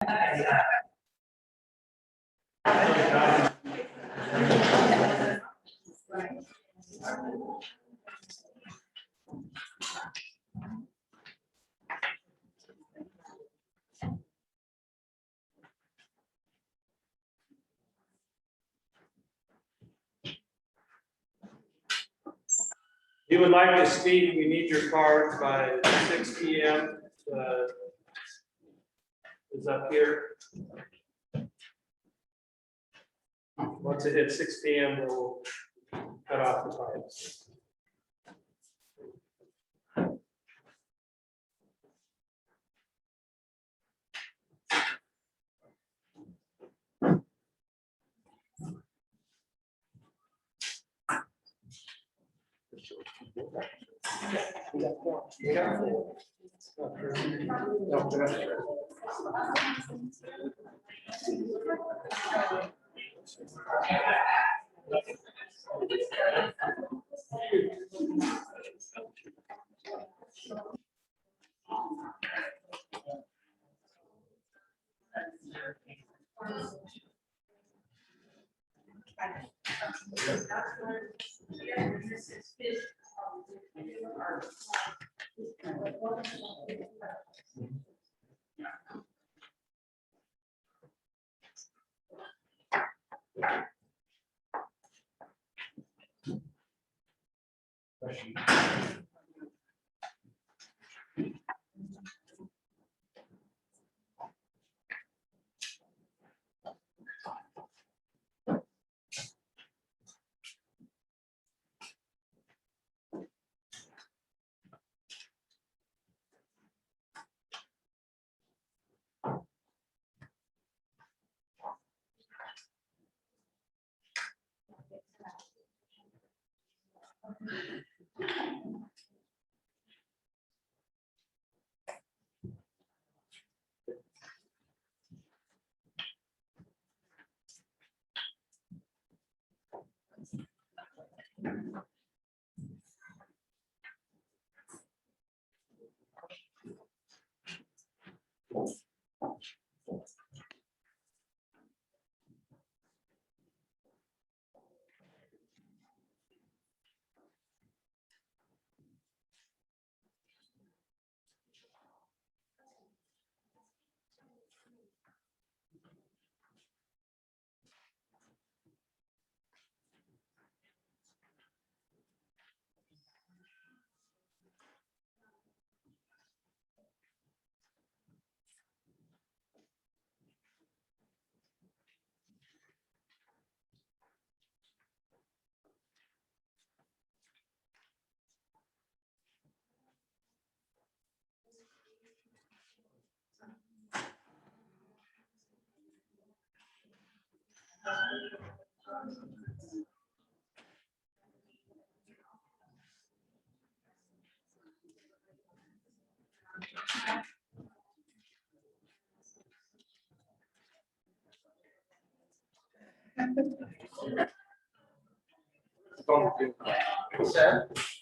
If you would like to speak, we need your cards by 6 p.m. Is up here. Once it hits 6 p.m., we'll cut off the cards.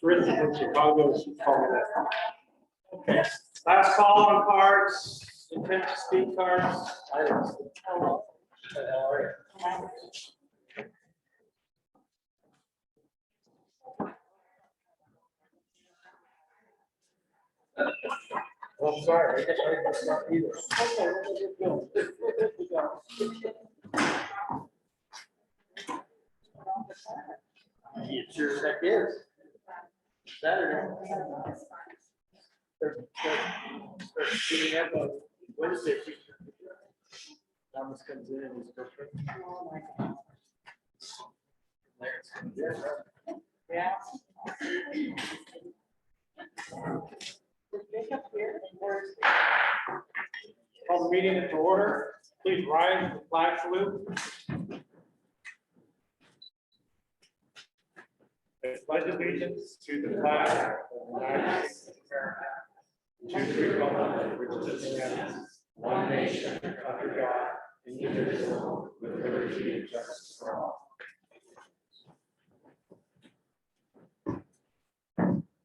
Written in Chicago. Okay. Last call on cards, intent to speak cards. Items. Oh, I'm sorry. I guess I didn't start either. Okay, we'll get going. It sure as heck is. Saturday. Start shooting up on Wednesday. Thomas comes in and he's perfect. Oh my God. Yeah. Call the meeting into order. Please rise for the flag salute. I pledge allegiance to the flag of the United States of America, to the republic which is stands one nation under God, indivisible, with liberty and justice for all.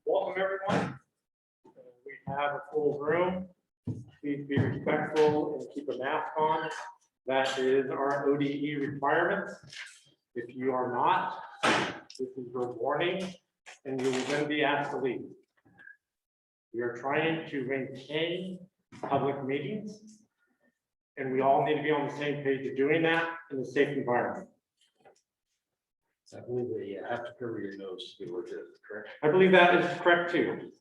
Welcome, everyone. We have a full room. Please be respectful and keep a mask on. That is our ODE requirements. If you are not, this is your warning, and you will then be asked to leave. We are trying to maintain public meetings, and we all need to be on the same page of doing that in a safe environment. I believe they have to cover your nose to be able to, correct? I believe that is correct too.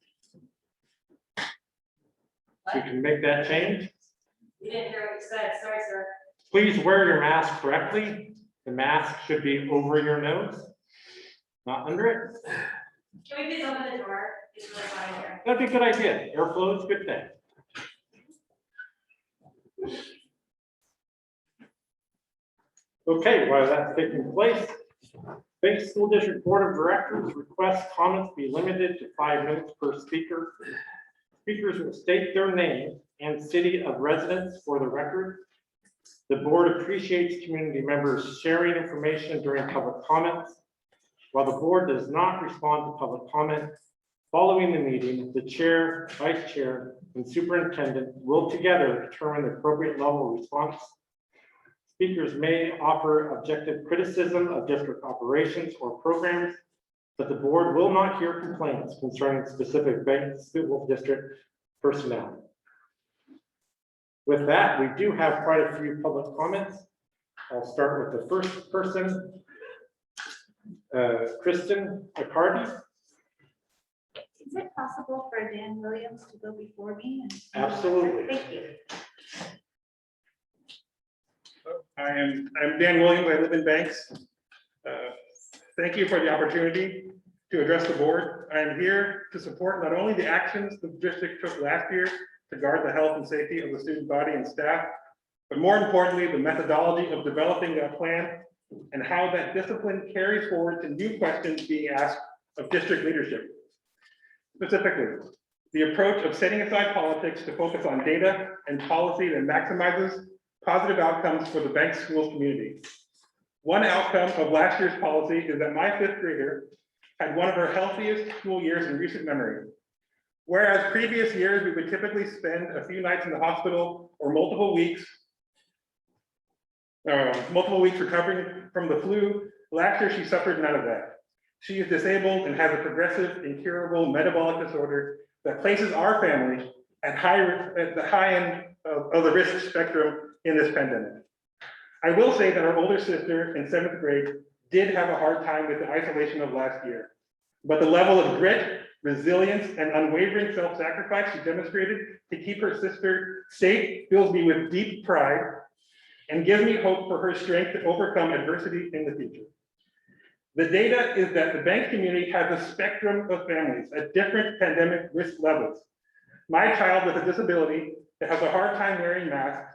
You can make that change. You didn't hear what you said, sorry, sir. Please wear your mask correctly. The mask should be over your nose, not under it. Can we please open the door? It's really hot in here. That'd be a good idea. Airflow is a good thing. Okay, while that's taking place, Banks School District Board of Directors requests comments be limited to 5 minutes per speaker. Speakers will state their name and city of residence for the record. The board appreciates community members sharing information during public comments. While the board does not respond to public comment, following the meeting, the chair, vice chair, and superintendent will together determine the appropriate level of response. Speakers may offer objective criticism of district operations or programs, but the board will not hear complaints concerning specific Banks School District personnel. With that, we do have quite a few public comments. I'll start with the first person, Kristen McCarty. Is it possible for Dan Williams to go before me? Absolutely. Thank you. I'm Dan Williams. I live in Banks. Thank you for the opportunity to address the board. I am here to support not only the actions the district took last year to guard the health and safety of the student body and staff, but more importantly, the methodology of developing that plan and how that discipline carries forward to new questions being asked of district leadership. Specifically, the approach of setting aside politics to focus on data and policy that maximizes positive outcomes for the Banks schools community. One outcome of last year's policy is that my 5th grader had one of her healthiest school years in recent memory. Whereas previous years, we would typically spend a few nights in the hospital or multiple weeks recovering from the flu, last year she suffered none of that. She is disabled and has a progressive, incurable metabolic disorder that places our family at the high end of the risk spectrum in this pandemic. I will say that our older sister in 7th grade did have a hard time with the isolation of last year, but the level of grit, resilience, and unwavering self-sacrifice she demonstrated to keep her sister safe fills me with deep pride and gives me hope for her strength to overcome adversity in the future. The data is that the Banks community has a spectrum of families at different pandemic risk levels. My child with a disability that has a hard time wearing masks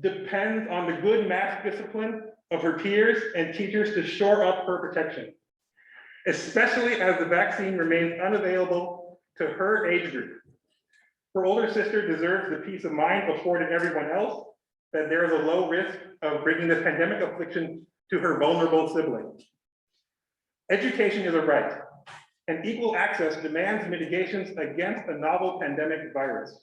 depends on the good mask discipline of her peers and teachers to shore up her protection, especially as the vaccine remains unavailable to her age group. Her older sister deserves the peace of mind afforded everyone else that there is a low risk of bringing this pandemic affliction to her vulnerable sibling. Education is a right, and equal access demands mitigations against a novel pandemic virus.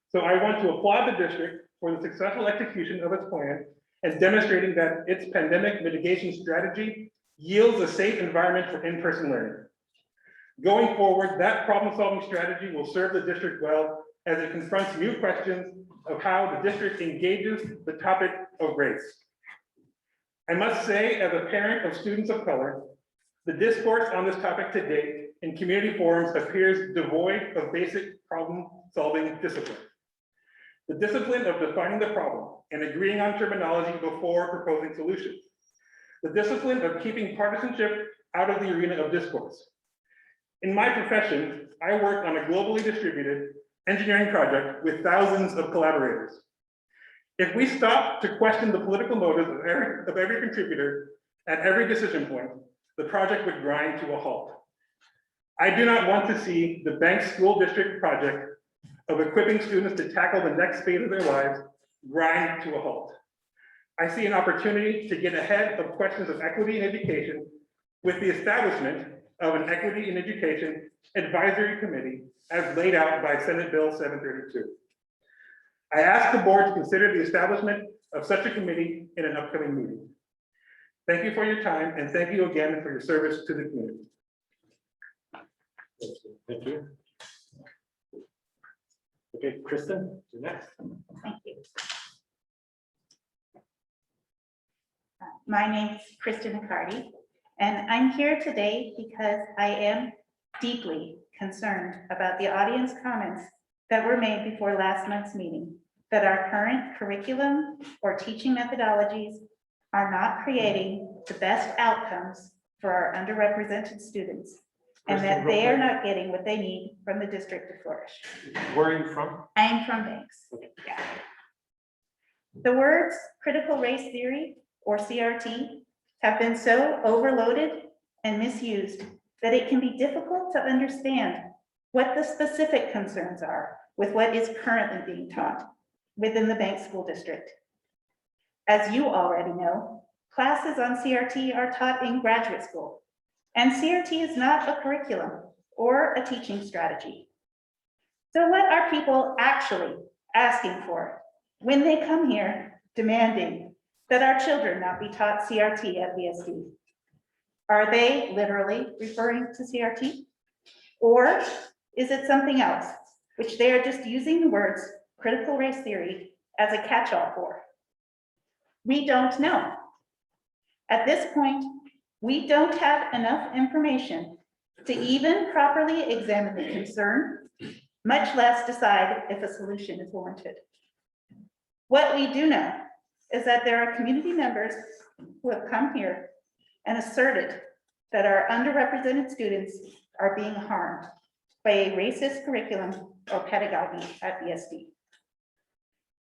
So I want to applaud the district for the successful execution of its plan and demonstrating that its pandemic mitigation strategy yields a safe environment for in-person learning. Going forward, that problem-solving strategy will serve the district well as it confronts new questions of how the district engages the topic of race. I must say, as a parent of students of color, the discourse on this topic to date in community forums appears devoid of basic problem-solving discipline. The discipline of defining the problem and agreeing on terminology before proposing solutions. The discipline of keeping partisanship out of the arena of discourse. In my profession, I work on a globally distributed engineering project with thousands of collaborators. If we stop to question the political motives of every contributor at every decision point, the project would grind to a halt. I do not want to see the Banks School District project of equipping students to tackle the next phase of their lives grind to a halt. I see an opportunity to get ahead of questions of equity in education with the establishment of an Equity in Education Advisory Committee as laid out by Senate Bill 732. I ask the board to consider the establishment of such a committee in an upcoming meeting. Thank you for your time, and thank you again for your service to the community. Thank you. Okay, Kristen, you're next. Thank you. My name is Kristen McCarty, and I'm here today because I am deeply concerned about the audience comments that were made before last month's meeting, that our current curriculum or teaching methodologies are not creating the best outcomes for our underrepresented students, and that they are not getting what they need from the district to flourish. Where are you from? I am from Banks. Okay. Yeah. The words critical race theory or CRT have been so overloaded and misused that it can be difficult to understand what the specific concerns are with what is currently being taught within the Banks School District. As you already know, classes on CRT are taught in graduate school, and CRT is not a curriculum or a teaching strategy. So what are people actually asking for when they come here demanding that our children not be taught CRT at VSD? Are they literally referring to CRT? Or is it something else, which they are just using the words critical race theory as a catch-all for? We don't know. At this point, we don't have enough information to even properly examine the concern, much less decide if a solution is warranted. What we do know is that there are community members who have come here and asserted that our underrepresented students are being harmed by a racist curriculum or pedagogy at VSD.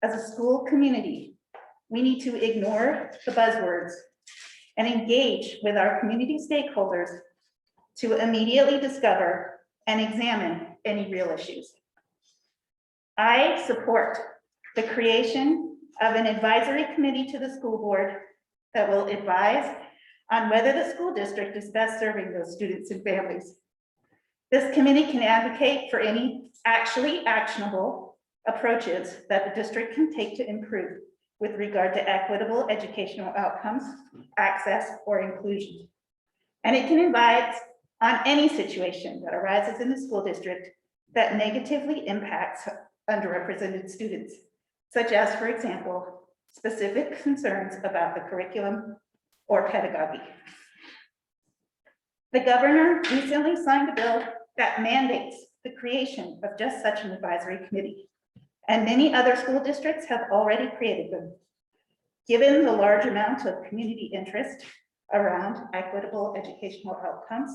As a school community, we need to ignore the buzzwords and engage with our community stakeholders to immediately discover and examine any real issues. I support the creation of an advisory committee to the school board that will advise on whether the school district is best serving those students and families. This committee can advocate for any actually actionable approaches that the district can take to improve with regard to equitable educational outcomes, access, or inclusion. And it can advise on any situation that arises in the school district that negatively impacts underrepresented students, such as, for example, specific concerns about the curriculum or pedagogy. The governor recently signed a bill that mandates the creation of just such an advisory committee, and many other school districts have already created them. Given the large amount of community interest around equitable educational outcomes,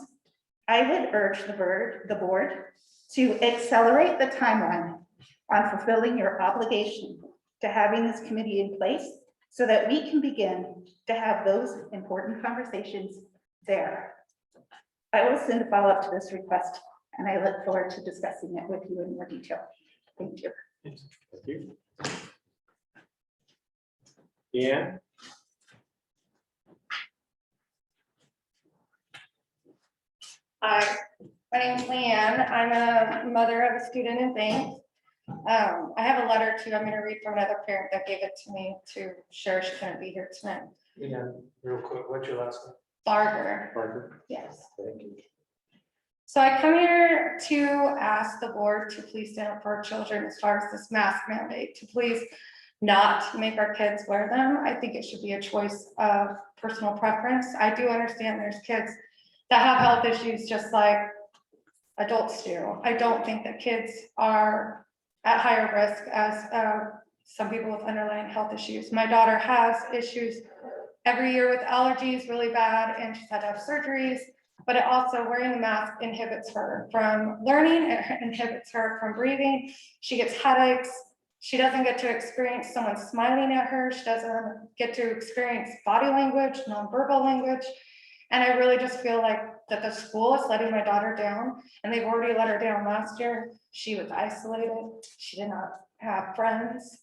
I would urge the board to accelerate the timeline on fulfilling your obligation to having this committee in place so that we can begin to have those important conversations there. I will send a follow-up to this request, and I look forward to discussing it with you in more detail. Thank you. Thank you. Deanne? Hi, my name's Leanne. I'm a mother of a student in Banks. I have a letter too. I'm going to read from another parent that gave it to me to share. She couldn't be here tonight. Yeah, real quick, what's your last name? Barger, Parker? yes. Thank you. So I come here to ask the board to please stand up for our children as far as this mask mandate, to please not make our kids wear them. I think it should be a choice of personal preference. I do understand there's kids that have health issues just like adults do. I don't think that kids are at higher risk as some people with underlying health issues. My daughter has issues every year with allergies really bad, and she's had to have surgeries, but it also, wearing the mask inhibits her from learning, it inhibits her from breathing. She gets headaches. She doesn't get to experience someone smiling at her. She doesn't get to experience body language, nonverbal language. And I really just feel like that the school is letting my daughter down, and they've already let her down last year. She was isolated. She did not have friends.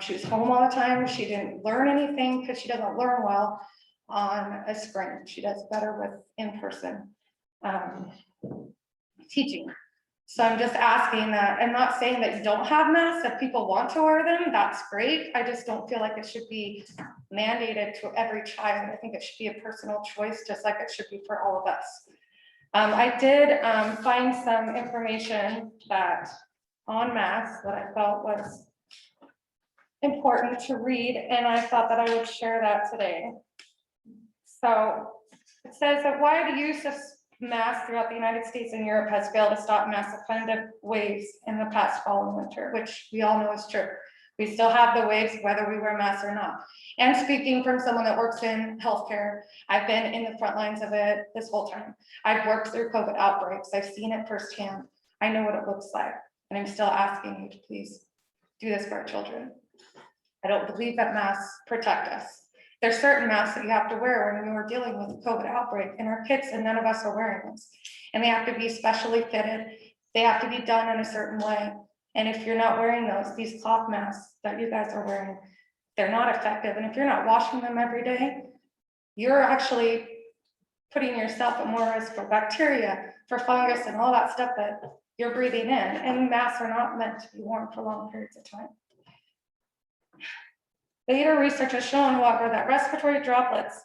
She was home all the time. She didn't learn anything because she doesn't learn well on a screen. She does better with in-person teaching. So I'm just asking that, I'm not saying that you don't have masks, if people want to wear them, that's great. I just don't feel like it should be mandated to every child. I think it should be a personal choice, just like it should be for all of us. I did find some information that on masks that I felt was important to read, and I thought that I would share that today. So it says that while the use of masks throughout the United States and Europe has failed to stop massive pandemic waves in the past fall and winter, which we all know is true. We still have the waves whether we wear masks or not. And speaking from someone that works in healthcare, I've been in the front lines of it this whole time. I've worked through COVID outbreaks. I've seen it firsthand. I know what it looks like. And I'm still asking you to please do this for our children. I don't believe that masks protect us. There's certain masks that you have to wear when you're dealing with a COVID outbreak, and our kids and none of us are wearing them. And they have to be specially fitted. They have to be done in a certain way. And if you're not wearing those, these cloth masks that you guys are wearing, they're not effective. And if you're not washing them every day, you're actually putting yourself at more risk for bacteria, for fungus and all that stuff that you're breathing in. And masks are not meant to be worn for long periods of time. Later research has shown, however, that respiratory droplets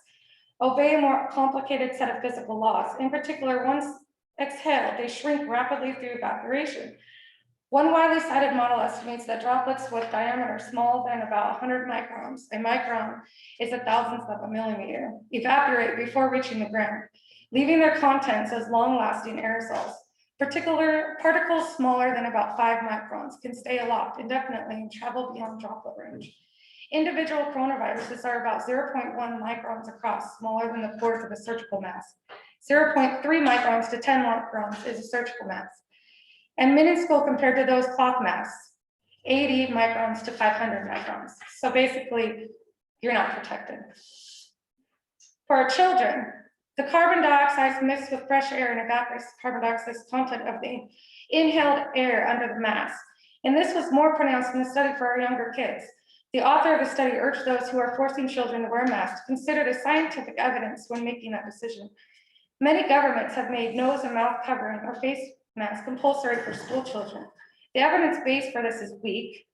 obey a more complicated set of physical laws. In particular, once exhaled, they shrink rapidly through evaporation. One widely cited model estimates that droplets with diameter smaller than about 100 microns, a micron is a thousandth of a millimeter, evaporate before reaching the ground, leaving their contents as long-lasting aerosols. Particular particles smaller than about 5 microns can stay aloft indefinitely and travel beyond droplet range. Individual coronaviruses are about 0.1 microns across, smaller than the pores of a surgical mask. 0.3 microns to 10 microns is a surgical mask, and minuscule compared to those cloth masks, 80 microns to 500 microns. So basically, you're not protected. For our children, the carbon dioxide mixed with fresh air and evaporates the carbon dioxide content of the inhaled air under the mask. And this was more pronounced in the study for our younger kids. The author of the study urged those who are forcing children to wear masks to consider the scientific evidence when making that decision. Many governments have made nose and mouth covering or face masks compulsory for school children. The evidence base for this is weak,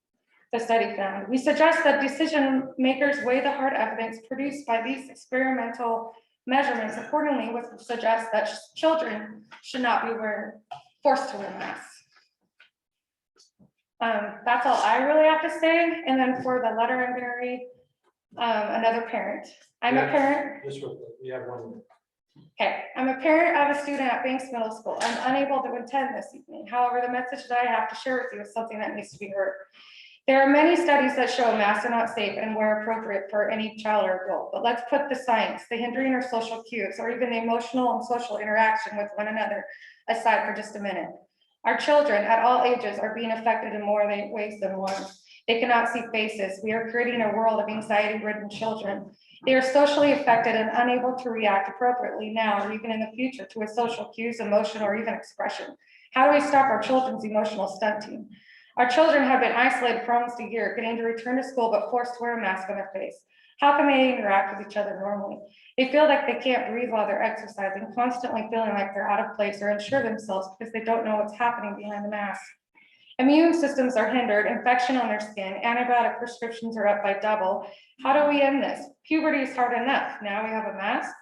the study found. We suggest that decision makers weigh the hard evidence produced by these experimental measurements accordingly, which suggests that children should not be forced to wear masks. That's all I really have to say. And then for the letter I'm gonna read, another parent. I'm a parent. Just real quick, we have one. Okay, I'm a parent of a student at Banks Middle School. I'm unable to attend this evening. However, the message that I have to share with you is something that needs to be heard. There are many studies that show masks are not safe and where appropriate for any child or adult, but let's put the science, the hindering or social cues, or even the emotional and social interaction with one another aside for just a minute. Our children at all ages are being affected in more ways than one. They cannot see faces. We are creating a world of anxiety-ridden children. They are socially affected and unable to react appropriately now or even in the future to a social cues, emotion, or even expression. How do we stop our children's emotional stunting? Our children have been isolated for almost a year, getting to return to school but forced to wear a mask on their face. How can they interact with each other normally? They feel like they can't breathe while they're exercising, constantly feeling like they're out of place or unsure themselves because they don't know what's happening behind the mask. Immune systems are hindered, infection on their skin, antibiotic prescriptions are up by double. How do we end this? Puberty is hard enough. Now we have a mask.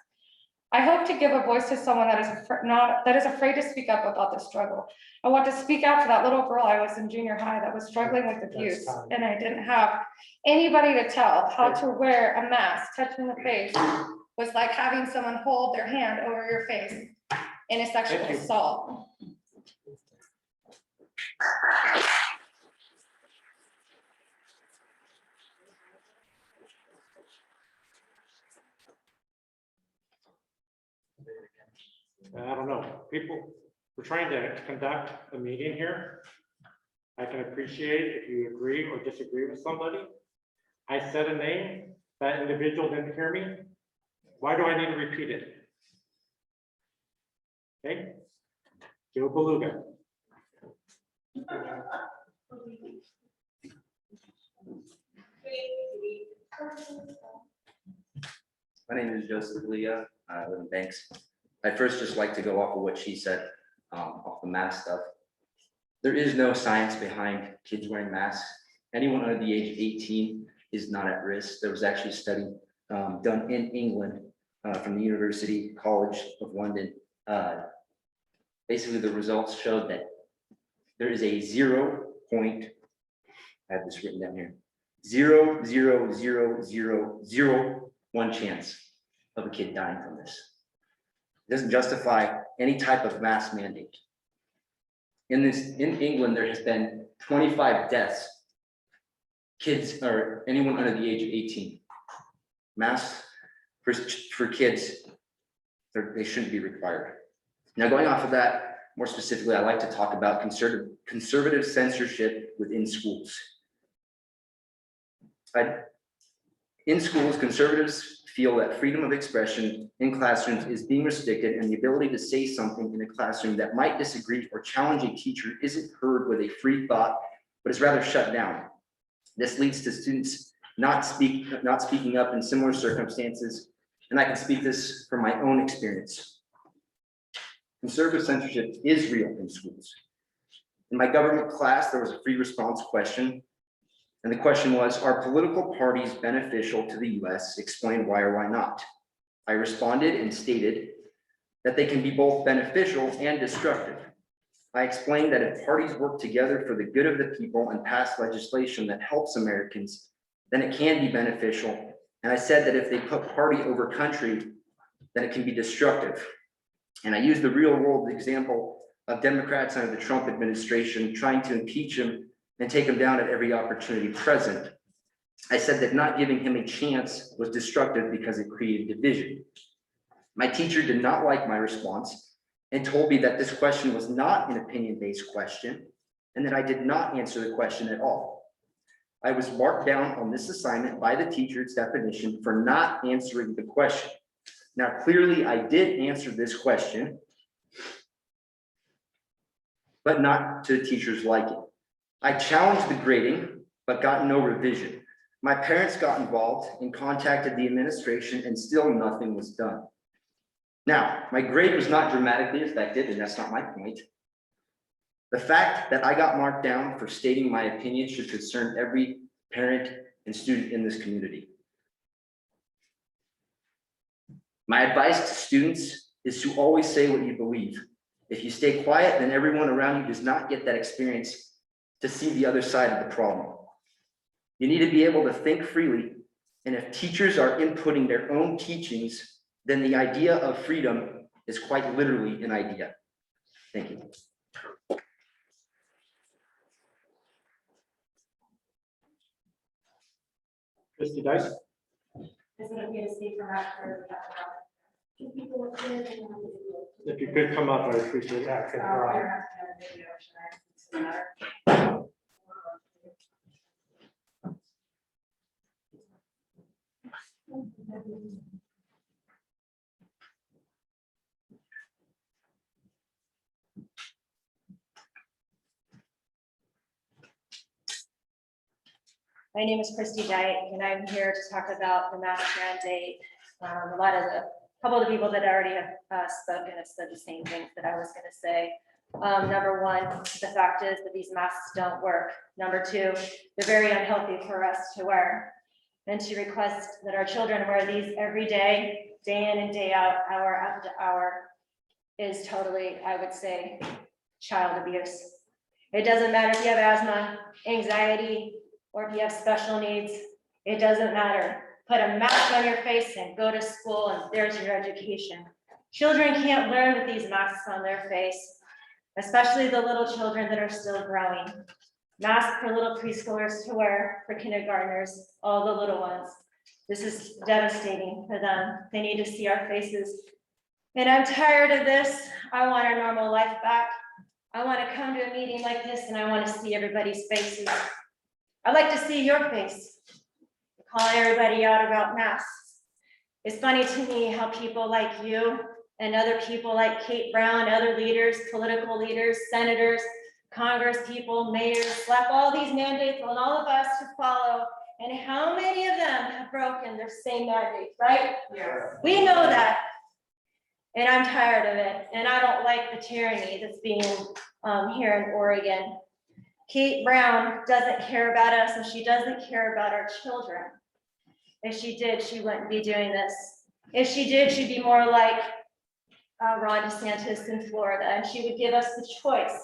I hope to give a voice to someone that is afraid to speak up about this struggle. I want to speak out to that little girl I was in junior high that was struggling with abuse, and I didn't have anybody to tell how to wear a mask. Touching the face was like having someone hold their hand over your face in a sexual assault. I don't know, we're trying to conduct a meeting here. I can appreciate if you agree or disagree with somebody. I said a name, that individual didn't hear me. Why do I need to repeat it? Okay, Joe Beluga. My name is Joseph Leah. I live in Banks. I'd first just like to go off of what she said, off the mask stuff. There is no science behind kids wearing masks. Anyone under the age of 18 is not at risk. There was actually a study done in England from the University College of London. Basically, the results showed that there is a 0.1 chance of a kid dying from this. It doesn't justify any type of mask mandate. In England, there has been 25 deaths. Kids or anyone under the age of 18. Masks for kids, they shouldn't be required. Now, going off of that, more specifically, I like to talk about conservative censorship within schools. In schools, conservatives feel that freedom of expression in classrooms is being restricted, and the ability to say something in a classroom that might disagree or challenge a teacher isn't heard with a free thought, but is rather shut down. This leads to students not speaking up in similar circumstances, and I can speak this from my own experience. Conservative censorship is real in schools. In my government class, there was a free response question. And the question was, are political parties beneficial to the US? Explain why or why not. I responded and stated that they can be both beneficial and destructive. I explained that if parties work together for the good of the people and pass legislation that helps Americans, then it can be beneficial. And I said that if they put party over country, then it can be destructive. And I used the real world example of Democrats under the Trump administration trying to impeach him and take him down at every opportunity present. I said that not giving him a chance was destructive because it created division. My teacher did not like my response and told me that this question was not an opinion-based question and that I did not answer the question at all. I was marked down on this assignment by the teacher's definition for not answering the question. Now, clearly I did answer this question, but not to the teacher's liking. I challenged the grading, but got no revision. My parents got involved and contacted the administration, and still nothing was done. Now, my grade was not dramatically affected, and that's not my point. The fact that I got marked down for stating my opinion should concern every parent and student in this community. My advice to students is to always say what you believe. If you stay quiet, then everyone around you does not get that experience to see the other side of the problem. You need to be able to think freely, and if teachers are inputting their own teachings, then the idea of freedom is quite literally an idea. Thank you. Christy Dice? Is it okay to speak for that for that? If you could come up, I'd appreciate that. My name is Christy Dyke, and I'm here to talk about the mask mandate. A couple of the people that already have spoken have said the same things that I was going to say. Number one, the fact is that these masks don't work. Number two, they're very unhealthy for us to wear. And to request that our children wear these every day, day in and day out, hour after hour, is totally, I would say, child abuse. It doesn't matter if you have asthma, anxiety, or if you have special needs, it doesn't matter. Put a mask on your face and go to school, and there's your education. Children can't learn with these masks on their face, especially the little children that are still growing. Masks for little preschoolers to wear, for kindergartners, all the little ones. This is devastating for them. They need to see our faces. And I'm tired of this. I want our normal life back. I want to come to a meeting like this and I want to see everybody's faces. I'd like to see your face. Calling everybody out about masks. It's funny to me how people like you and other people like Kate Brown, other leaders, political leaders, senators, Congress people, mayors, slap all these mandates on all of us to follow. And how many of them have broken their same mandates, right? Yes. We know that. And I'm tired of it, and I don't like the tyranny that's being here in Oregon. Kate Brown doesn't care about us, and she doesn't care about our children. If she did, she wouldn't be doing this. If she did, she'd be more like Ron DeSantis in Florida, and she would give us the choice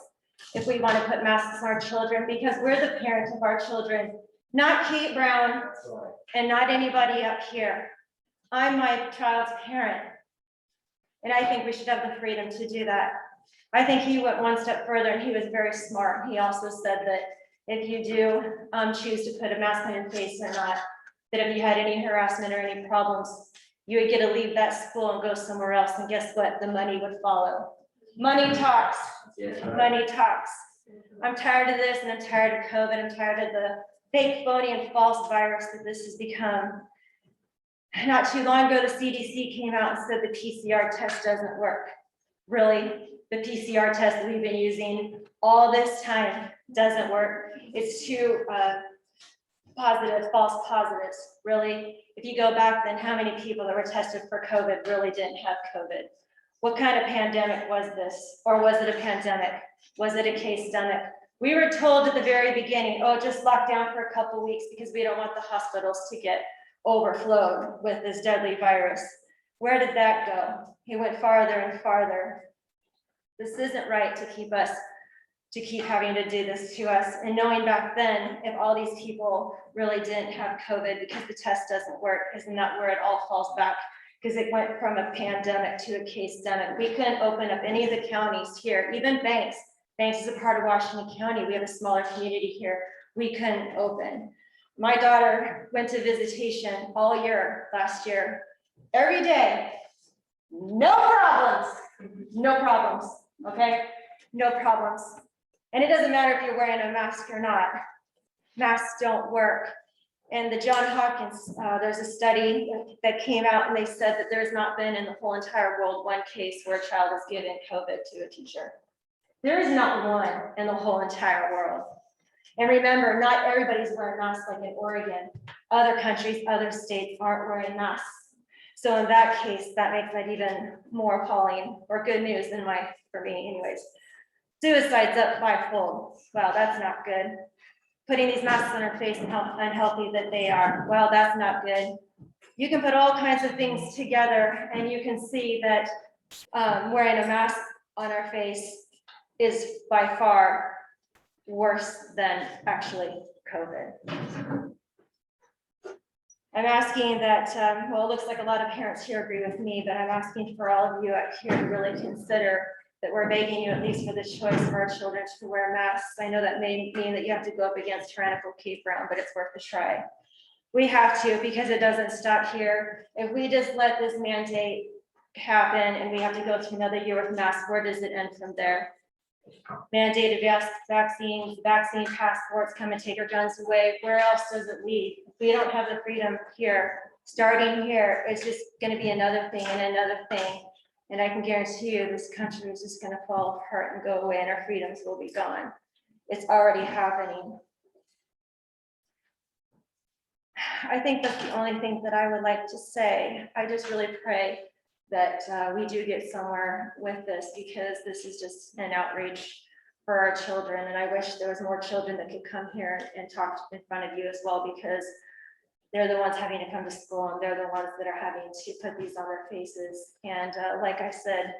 if we want to put masks on our children, because we're the parents of our children, not Kate Brown and not anybody up here. I'm my child's parent. And I think we should have the freedom to do that. I think he went one step further, and he was very smart. He also said that if you do choose to put a mask on your face or not, that if you had any harassment or any problems, you would get to leave that school and go somewhere else. And guess what? The money would follow. Money talks. Money talks. I'm tired of this, and I'm tired of COVID. I'm tired of the fake, phony, and false virus that this has become. Not too long ago, the CDC came out and said the PCR test doesn't work. Really, the PCR test that we've been using all this time doesn't work. It's too positive, false positives. Really, if you go back, then how many people that were tested for COVID really didn't have COVID? What kind of pandemic was this? Or was it a pandemic? Was it a case-demic? We were told at the very beginning, oh, just lock down for a couple weeks because we don't want the hospitals to get overflowed with this deadly virus. Where did that go? He went farther and farther. This isn't right to keep having to do this to us. And knowing back then, if all these people really didn't have COVID because the test doesn't work, isn't that where it all falls back? Because it went from a pandemic to a case-demic. We couldn't open up any of the counties here, even Banks. Banks is a part of Washington County. We have a smaller community here. We couldn't open. My daughter went to visitation all year last year, every day. No problems, okay? No problems. And it doesn't matter if you're wearing a mask or not. Masks don't work. And the Johns Hopkins, there's a study that came out, and they said that there's not been in the whole entire world one case where a child was given COVID to a teacher. There is not one in the whole entire world. And remember, not everybody's wearing masks like in Oregon. Other countries, other states aren't wearing masks. So in that case, that makes that even more appalling, or good news than for me anyways. Suicide's up fivefold. Wow, that's not good. Putting these masks on our face and how unhealthy that they are. Well, that's not good. You can put all kinds of things together, and you can see that wearing a mask on our face is by far worse than actually COVID. I'm asking that, well, it looks like a lot of parents here agree with me, but I'm asking for all of you out here to really consider that we're begging you, at least for the choice for our children, to wear masks. I know that may mean that you have to go up against tyrannical Kate Brown, but it's worth a try. We have to, because it doesn't stop here. If we just let this mandate happen and we have to go through another year with masks, where does it end from there? Mandated vaccines, vaccine passports come and take our guns away. Where else does it lead? If we don't have the freedom here, starting here, it's just going to be another thing and another thing. And I can guarantee you this country is just going to fall apart and go away, and our freedoms will be gone. It's already happening. I think that's the only thing that I would like to say. I just really pray that we do get somewhere with this, because this is just an outrage for our children. And I wish there was more children that could come here and talk in front of you as well, because they're the ones having to come to school, and they're the ones that are having to put these on their faces. And like I said,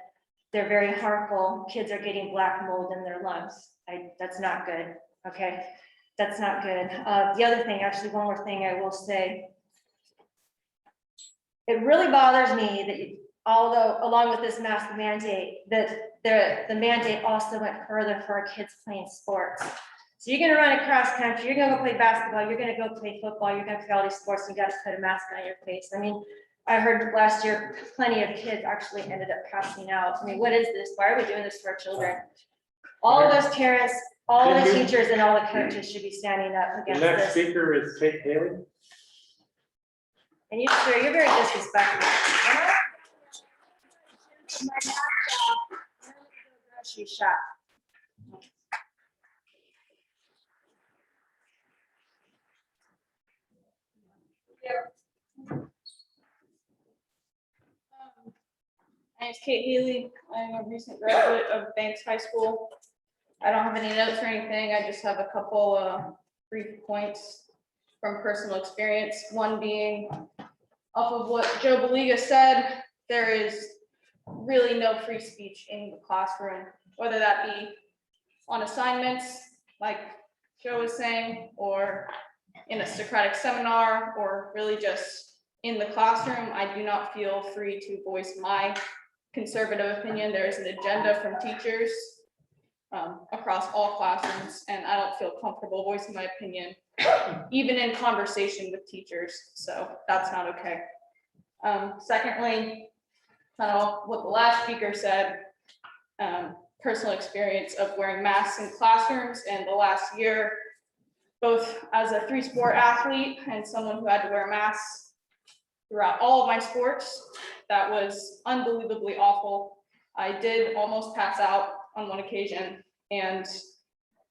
they're very harmful. Kids are getting black mold in their lungs. That's not good, okay? That's not good. The other thing, actually, one more thing I will say. It really bothers me that although along with this mask mandate, that the mandate also went further for our kids playing sports. So you're gonna run across country, you're gonna go play basketball, you're gonna go play football, you're gonna play all these sports, and you gotta put a mask on your face. I mean, I heard last year, plenty of kids actually ended up passing out. I mean, what is this? Why are we doing this for our children? All of us parents, all the teachers, and all the coaches should be standing up The against next this. speaker is Kate Haley. And you're very disrespectful. Grocery shop. My name's Kate Healy. I'm a recent graduate of Banks High School. I don't have any notes or anything. I just have a couple brief points from personal experience. One being off of what Joe Baliga said, there is really no free speech in the classroom, whether that be on assignments, like Joe was saying, or in a Socratic seminar, or really just in the classroom. I do not feel free to voice my conservative opinion. There is an agenda from teachers across all classrooms, and I don't feel comfortable voicing my opinion, even in conversation with teachers. So that's not okay. Secondly, kind of what the last speaker said, personal experience of wearing masks in classrooms, and the last year, both as a 3-sport athlete and someone who had to wear masks throughout all of my sports, that was unbelievably awful. I did almost pass out on one occasion, and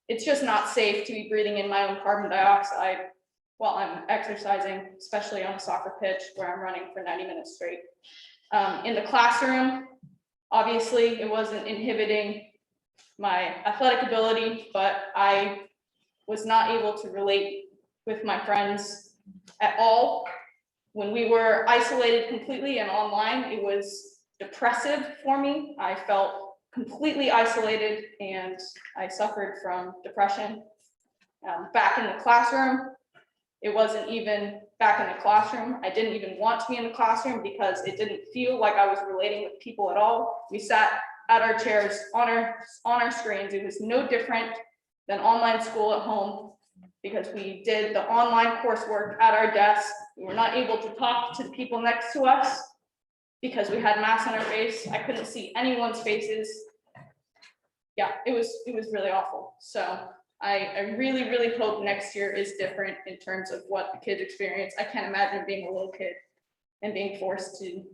it's just not safe to be breathing in my own carbon dioxide while I'm exercising, especially on a soccer pitch where I'm running for 90 minutes straight. In the classroom, obviously, it wasn't inhibiting my athletic ability, but I was not able to relate with my friends at all. When we were isolated completely and online, it was depressive for me. I felt completely isolated and I suffered from depression. Back in the classroom, it wasn't even back in the classroom. I didn't even want to be in the classroom because it didn't feel like I was relating with people at all. We sat at our chairs on our screens. It was no different than online school at home because we did the online coursework at our desks. We were not able to talk to the people next to us because we had masks on our face. I couldn't see anyone's faces. Yeah, it was really awful. So I really, really hope next year is different in terms of what the kids experience. I can't imagine being a little kid and being forced to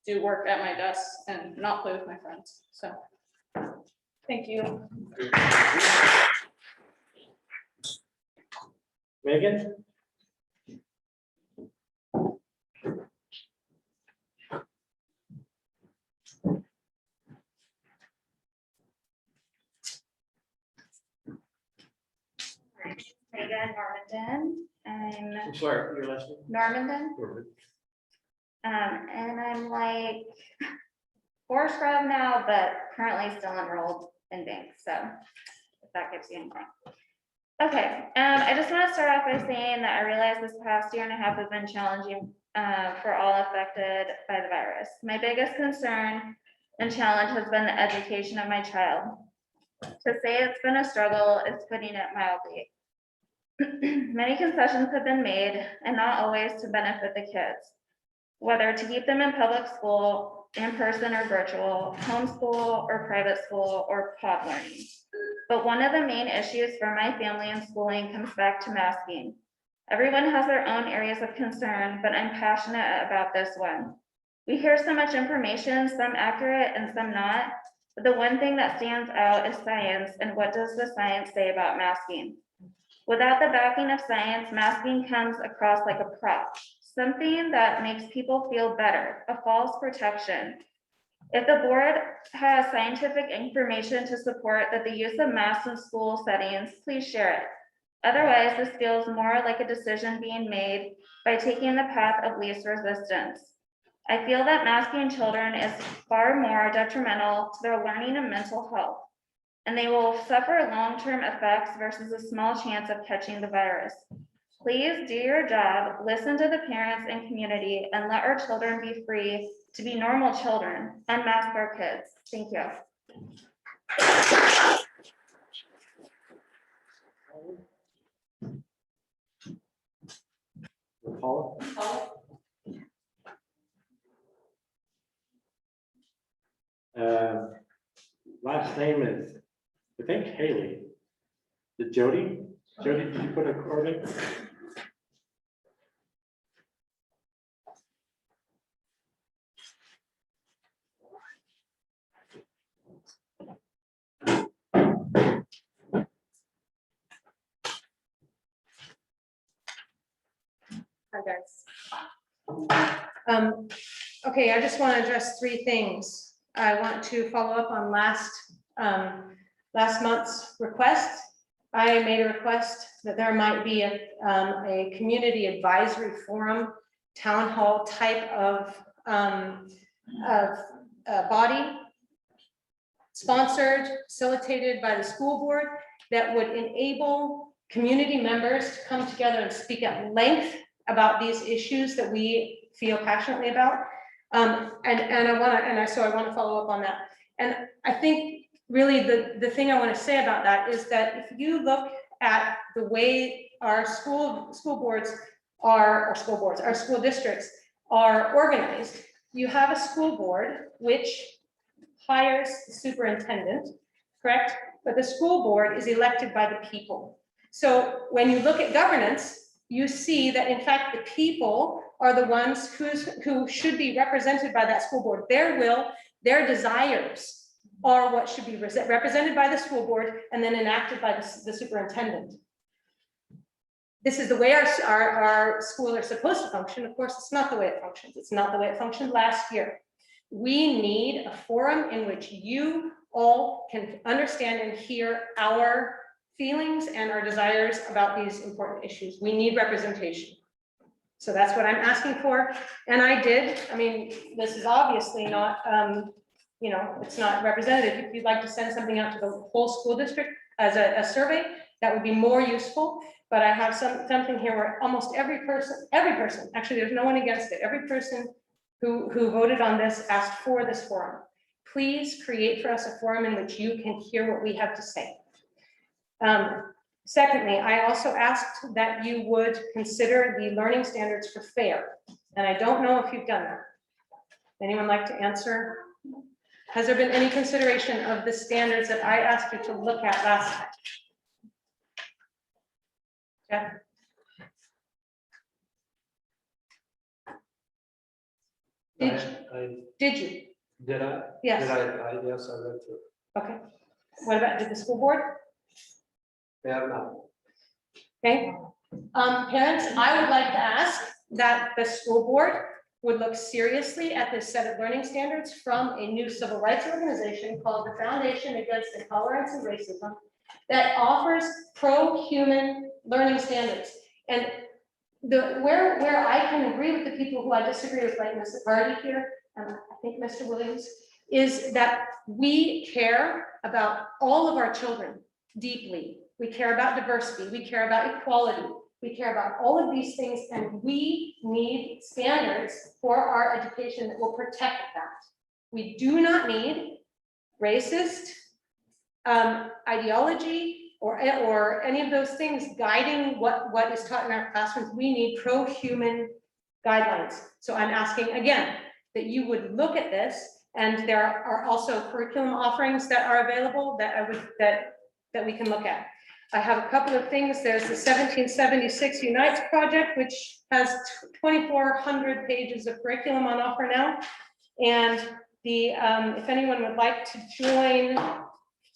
do work at my desk and not play with my friends. So, thank you. Megan? Megan Normandin. I'm sorry, your last name? Normandin. And I'm like Forest Grove now, but currently still enrolled in Banks, so if that gives you anything. Okay, I just want to start off by saying that I realize this past year and a half has been challenging for all affected by the virus. My biggest concern and challenge has been the education of my child. To say it's been a struggle is putting it mildly. Many concessions have been made, and not always to benefit the kids, whether to keep them in public school, in person or virtual, homeschool or private school, or pod learning. But one of the main issues for my family in schooling comes back to masking. Everyone has their own areas of concern, but I'm passionate about this one. We hear so much information, some accurate and some not, but the one thing that stands out is science, and what does the science say about masking? Without the backing of science, masking comes across like a prop, something that makes people feel better, a false protection. If the board has scientific information to support that the use of masks in school settings, please share it. Otherwise, this feels more like a decision being made by taking the path of least resistance. I feel that masking children is far more detrimental to their learning and mental health, and they will suffer long-term effects versus a small chance of catching the virus. Please do your job, listen to the parents and community, and let our children be free to be normal children. Unmask our kids. Thank you. Paula? Last name is, I think, Haley. Did Jody? Jody, did you put a coordinate? Hi, guys. Okay, I just want to address three things. I want to follow up on last month's request. I made a request that there might be a community advisory forum, town hall type of body, sponsored, facilitated by the school board, that would enable community members to come together and speak at length about these issues that we feel passionately about. So I want to follow up on that. And I think really the thing I want to say about that is that if you look at the way our school boards are, our school districts are organized, you have a school board which hires the superintendent, correct? But the school board is elected by the people. So when you look at governance, you see that in fact the people are the ones who should be represented by that school board. Their will, their desires are what should be represented by the school board and then enacted by the superintendent. This is the way our schools are supposed to function. Of course, it's not the way it functions. It's not the way it functioned last year. We need a forum in which you all can understand and hear our feelings and our desires about these important issues. We need representation. So that's what I'm asking for. And I mean, this is obviously not, it's not representative. If you'd like to send something out to the whole school district as a survey, that would be more useful. But I have something here where almost every person, actually there's no one against it, every person who voted on this asked for this forum. Please create for us a forum in which you can hear what we have to say. Secondly, I also asked that you would consider the learning standards for FAIR. And I don't know if you've done that. Anyone like to answer? Has there been any consideration of the standards that I asked you to look at last time? Jeff? Did you? Did I? Yes. Yes, I read through. Okay. What about, did the school board? They have not. Okay. Parents, I would like to ask that the school board would look seriously at this set of learning standards from a new civil rights organization called the Foundation Against Intolerance and Racism that offers pro-human learning standards. And where I can agree with the people who I disagree with, like Mr. Hardy here, and I think Mr. Williams, is that we care about all of our children deeply. We care about diversity, we care about equality, we care about all of these things, and we need standards for our education that will protect that. We do not need racist ideology or any of those things guiding what is taught in our classrooms. We need pro-human guidelines. So I'm asking again that you would look at this, and there are also curriculum offerings that are available that we can look at. I have a couple of things. There's the 1776 Unites project, which has 2,400 pages of curriculum on offer now. And if anyone would like to join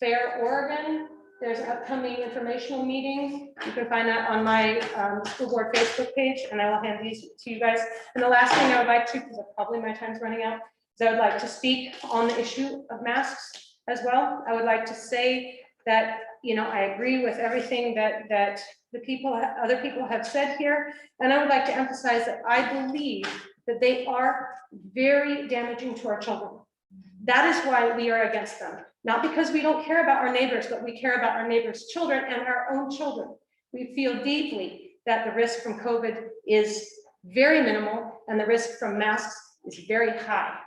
FAIR Oregon, there's an upcoming informational meeting. You can find that on my school board Facebook page, and I will hand these to you guys. And the last thing I would like to, because probably my time's running out, is I would like to speak on the issue of masks as well. I would like to say that, I agree with everything that other people have said here. And I would like to emphasize that I believe that they are very damaging to our children. That is why we are against them. Not because we don't care about our neighbors, but we care about our neighbors' children and our own children. We feel deeply that the risk from COVID is very minimal and the risk from masks is very high,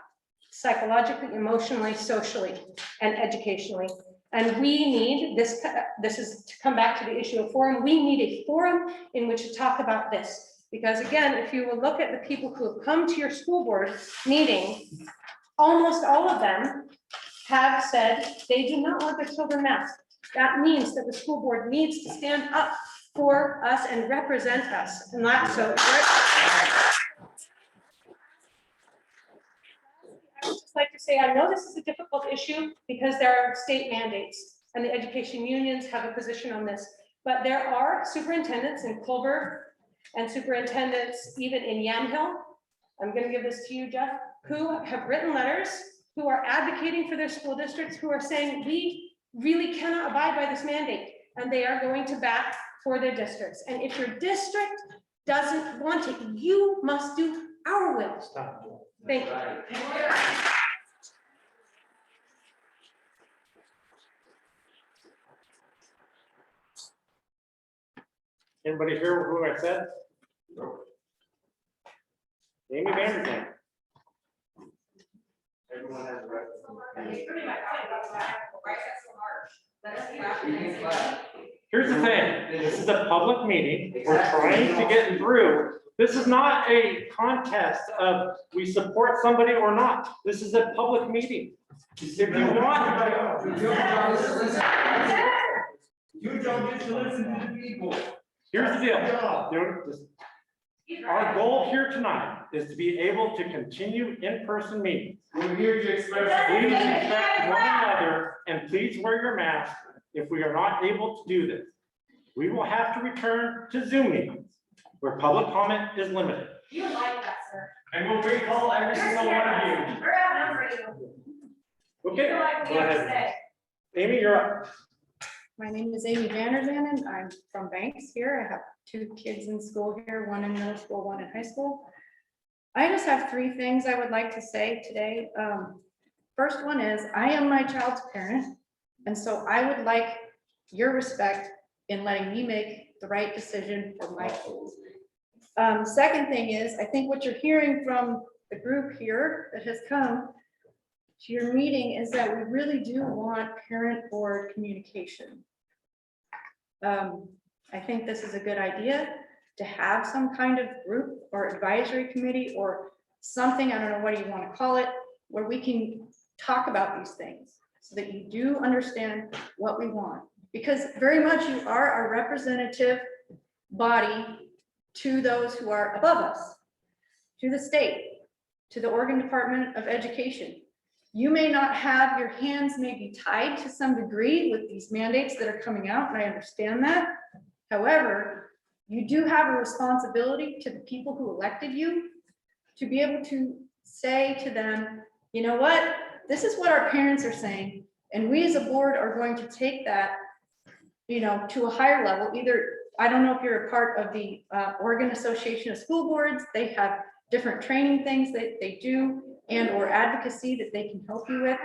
psychologically, emotionally, socially, and educationally. And we need this is to come back to the issue of forum. We need a forum in which to talk about this. Because again, if you will look at the people who have come to your school board meeting, almost all of them have said they do not want their children masked. That means that the school board needs to stand up for us and represent us. And that, so I would just like to say, I know this is a difficult issue because there are state mandates and the education unions have a position on this, but there are superintendents in Culver and superintendents even in Yamhill I'm gonna give this to you, Jeff, who have written letters, who are advocating for their school districts, who are saying, we really cannot abide by this mandate, and they are going to bat for their districts. And if your district doesn't want it, you must do our will. Thank you. Anybody hear who I said? Amy Vanderkamp. Everyone has a right. Here's the thing, this is a public meeting, we're trying to get through. This is not a contest of we support somebody or not. This is a public meeting. If you want. You don't get to listen to the people. Here's the deal. Our goal here tonight is to be able to continue in-person meetings. We're here to express. Please respect one another and please wear your mask if we are not able to do this. We will have to return to Zoom meetings where public comment is limited. You like that, sir. And we'll recall every single one of you. We're outnumber you. Okay, You like what go you have to ahead. say. Amy, you're up. My name is Amy Vanderzanen. I'm from Banks here. I have 2 kids in school here, one in middle school, one in high school. I just have 3 things I would like to say today. First one is, I am my child's parent, and so I would like your respect in letting me make the right decision for my kids. Second thing is, I think what you're hearing from the group here that has come to your meeting is that we really do want parent-board communication. I think this is a good idea to have some kind of group or advisory committee or something, I don't know what you want to call it, where we can talk about these things so that you do understand what we want. Because very much you are a representative body to those who are above us, to the state, to the Oregon Department of Education. You may not have, your hands may be tied to some degree with these mandates that are coming out, and I understand that. However, you do have a responsibility to the people who elected you to be able to say to them, you know what, this is what our parents are saying, and we as a board are going to take that, you know, to a higher level. Either, I don't know if you're a part of the Oregon Association of School Boards, they have different training things that they do and or advocacy that they can help you with.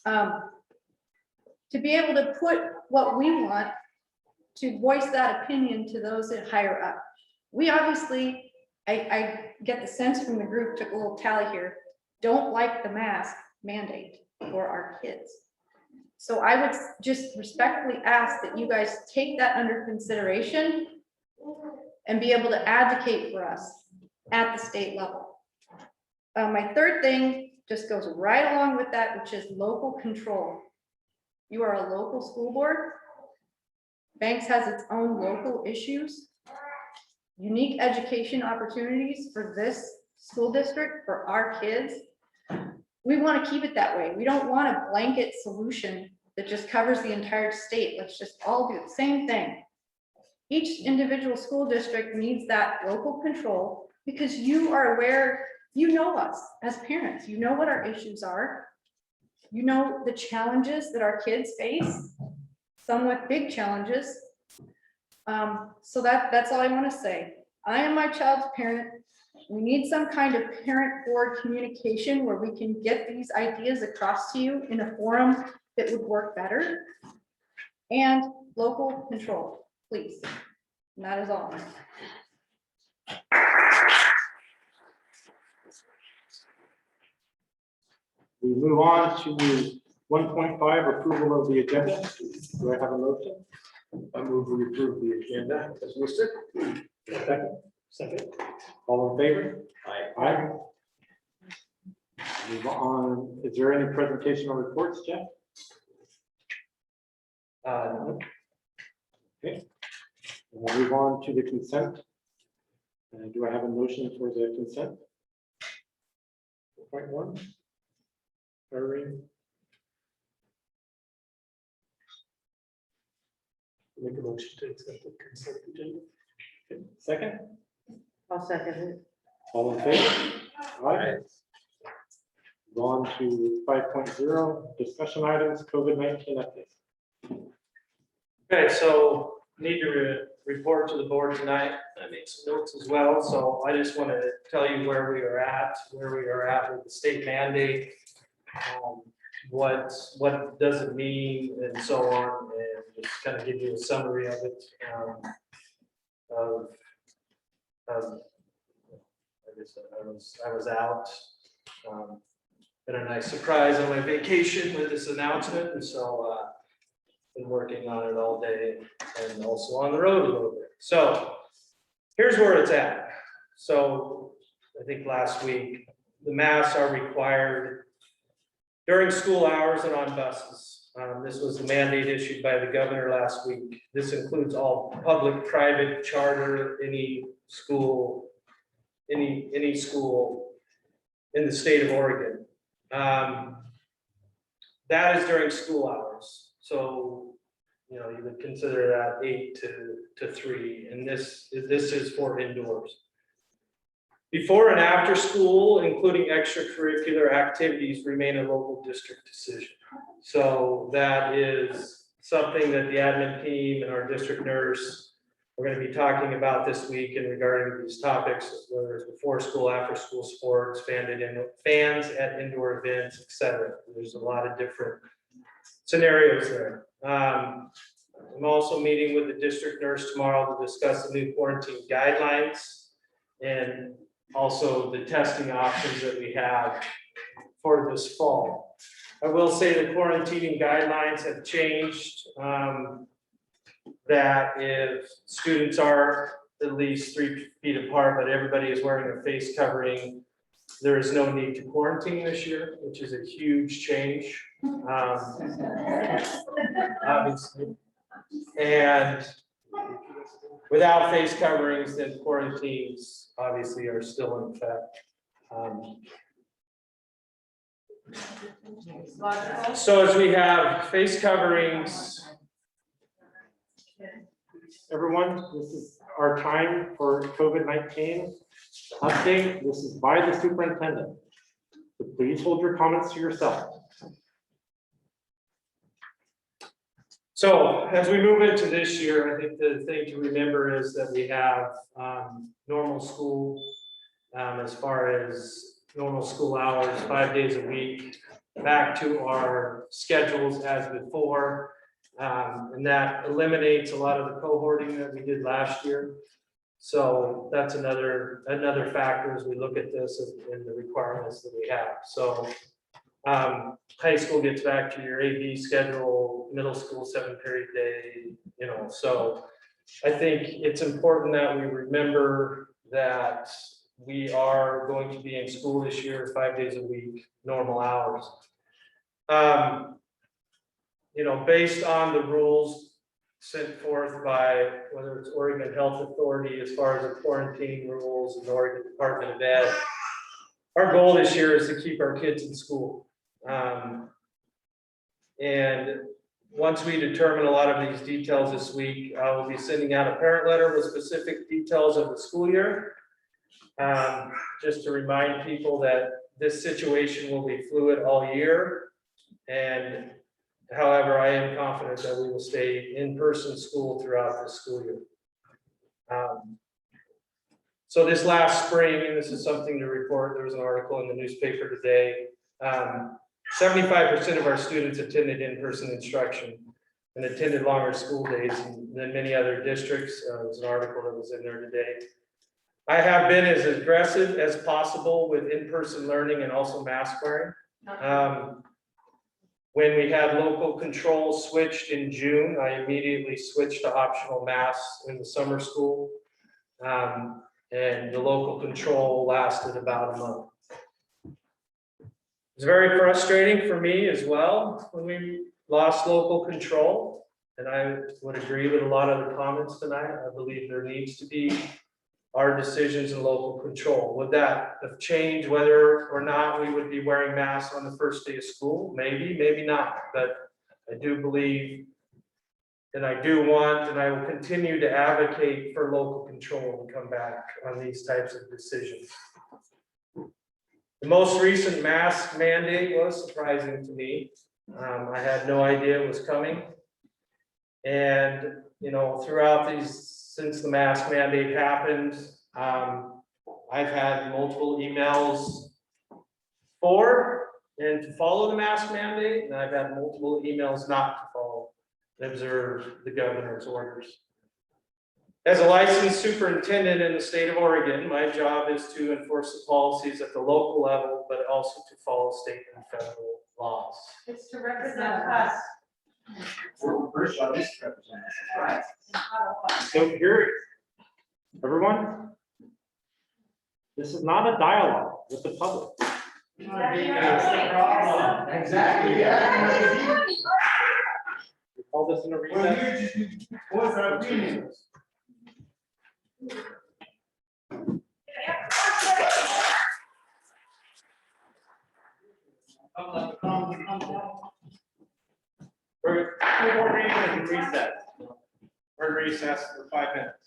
To be able to put what we want, to voice that opinion to those that higher up. We obviously, I get the sense from the group, took a little tally here, don't like the mask mandate for our kids. So I would just respectfully ask that you guys take that under consideration and be able to advocate for us at the state level. My third thing just goes right along with that, which is local control. You are a local school board. Banks has its own local issues, unique education opportunities for this school district, for our kids. We want to keep it that way. We don't want a blanket solution that just covers the entire state. Let's just all do the same thing. Each individual school district needs that local control because you are aware, you know us as parents, you know what our issues are. You know the challenges that our kids face, somewhat big challenges. So that's all I want to say. I am my child's parent. We need some kind of parent-board communication where we can get these ideas across to you in a forum that would work better. And local control, please. And that is all. We move on to 1.5, approval of the agenda. Do I have a motion? I move we approve the agenda as listed. Second. Second. All in favor? Aye. Move on. Is there any presentation or reports, Jeff? No. Okay. We'll move on to the consent. Do I have a motion for the consent? 4.1. Irene? Make a motion to accept the consent agenda. Okay. Second? I'll second it. All in favor? Aye. On to 5.0, discussion items, COVID-19 update. Okay, so need to report to the board tonight. I made some notes as well, so I just want to tell you where we are at with the state mandate. What does it mean and so on, and just kind of give you a summary of it. I was out. Been a nice surprise on my vacation with this announcement, and so been working on it all day and also on the road a little bit. So here's where it's at. So I think last week, the masks are required during school hours and on buses. This was the mandate issued by the governor last week. This includes all public, private, charter, any school in the state of Oregon. That is during school hours. So, you know, you would consider that 8 to 3, and this is for indoors. Before and after school, including extracurricular activities, remain a local district decision. So that is something that the admin team and our district nurse, we're going to be talking about this week in regarding these topics, whether it's before school, after school sports, fans at indoor events, etc. There's a lot of different scenarios there. I'm also meeting with the district nurse tomorrow to discuss the new quarantine guidelines and also the testing options that we have for this fall. I will say the quarantining guidelines have changed. That if students are at least 3 feet apart, but everybody is wearing a face covering, there is no need to quarantine this year, which is a huge change. Obviously. And without face coverings, then quarantines obviously are still in effect. So as we have face coverings, Everyone, this is our time for COVID-19 update. This is by the superintendent. So please hold your comments to yourself. so as we move into this year, I think the thing to remember is that we have normal school as far as normal school hours, 5 days a week, back to our schedules as before. And that eliminates a lot of the cohorting that we did last year. So that's another factor as we look at this and the requirements that we have. So high school gets back to your AB schedule, middle school 7-period day, you know. So I think it's important that we remember that we are going to be in school this year 5 days a week, normal hours. You know, based on the rules sent forth by whether it's Oregon Health Authority as far as the quarantine rules and Oregon Department of Ed, our goal this year is to keep our kids in school. And once we determine a lot of these details this week, I will be sending out a parent letter with specific details of the school year. Just to remind people that this situation will be fluid all year. And however, I am confident that we will stay in-person school throughout the school year. So this last spring, and this is something to report, there was an article in the newspaper today. 75% of our students attended in-person instruction and attended longer school days than many other districts. There's an article that was in there today. I have been as aggressive as possible with in-person learning and also mask wearing. When we had local control switched in June, I immediately switched to optional masks in the summer school. And the local control lasted about a month. It's very frustrating for me as well when we lost local control. And I would agree with a lot of the comments tonight. I believe there needs to be our decisions in local control. Would that have changed whether or not we would be wearing masks on the first day of school? Maybe, maybe not, but I do believe and I do want, and I will continue to advocate for local control and come back on these types of decisions. The most recent mask mandate was surprising to me. I had no idea it was coming. And, you know, throughout these, since the mask mandate happened, I've had multiple emails for and to follow the mask mandate, and I've had multiple emails not to follow and observe the governor's orders. As a licensed superintendent in the state of Oregon, my job is to enforce the policies at the local level, but also to follow state and federal laws. It's to represent us. First, at least represent us. So here, everyone, this is not a dialogue with the public. Exactly, yeah. We call this in a recess. What's our opinion? We're going to recess. We're in recess for 5 minutes.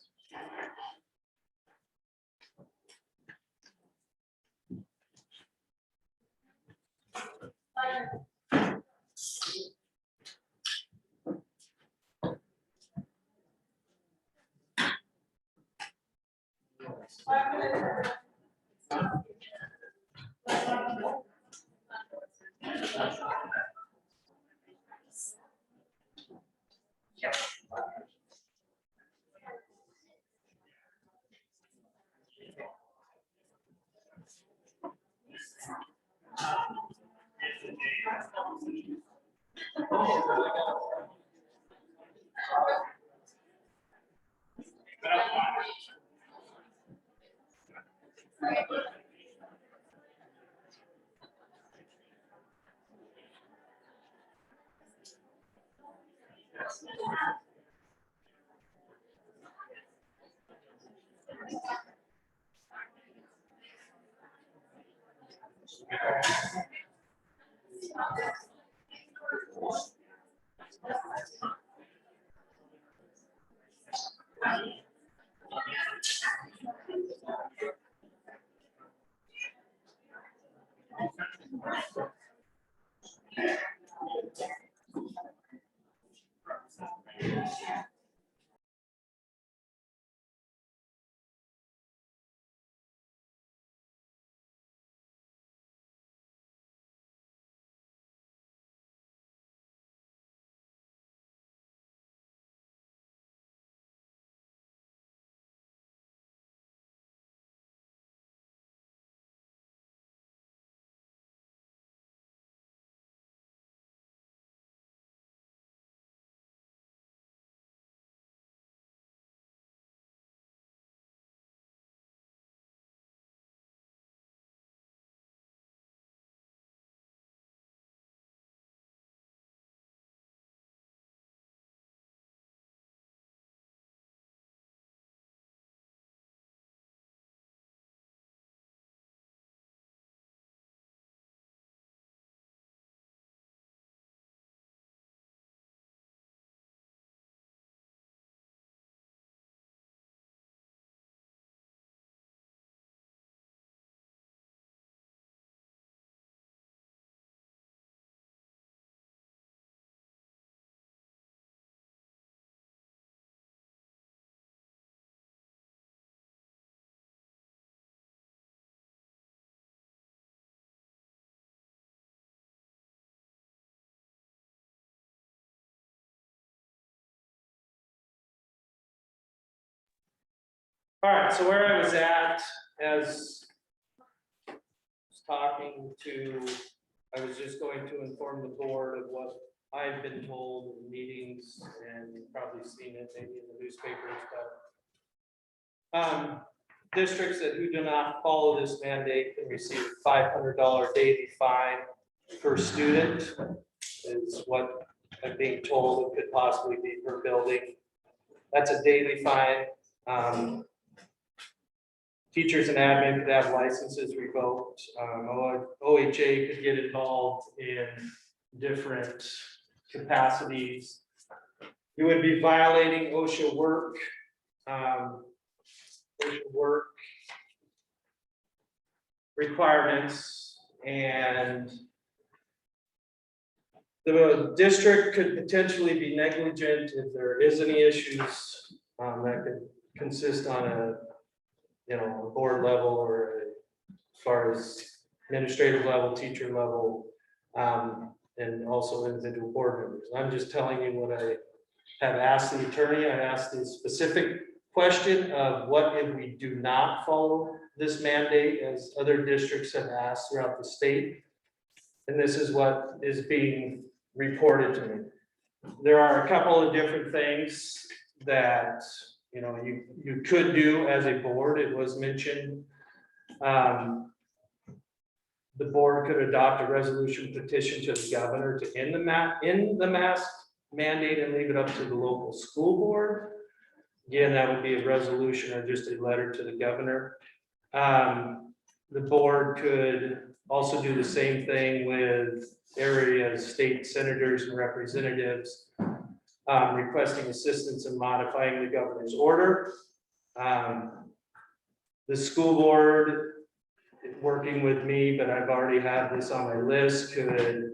All right, so where I was at as I was talking to, I was just going to inform the board of what I've been told in meetings, and you've probably seen it maybe in the newspapers, but districts that who do not follow this mandate can receive a $500 daily fine per student is what I'm being told it could possibly be per building. That's a daily fine. Teachers and admin could have licenses revoked. OHA could get involved in different capacities. You would be violating OSHA work. OSHA work requirements. And the district could potentially be negligent if there is any issues that could consist on a, a board level or as far as administrative level, teacher level, and also individual board members. I'm just telling you what I have asked the attorney. I asked the specific question of what if we do not follow this mandate, as other districts have asked throughout the state. And this is what is being reported to me. There are a couple of different things that, you could do as a board. It was mentioned. The board could adopt a resolution petition to the governor to end the mask mandate and leave it up to the local school board. Again, that would be a resolution or just a letter to the governor. The board could also do the same thing with area state senators and representatives requesting assistance in modifying the governor's order. The school board, working with me, but I've already had this on my list, could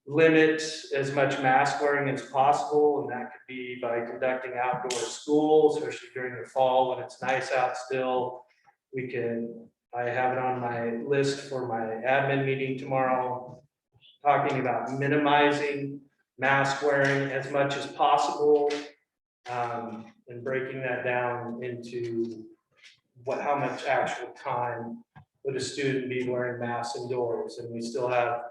limit as much mask wearing as possible, and that could be by conducting outdoor school, especially during the fall when it's nice out still. I have it on my list for my admin meeting tomorrow, talking about minimizing mask wearing as much as possible, and breaking that down into how much actual time would a student be wearing masks indoors, and we still have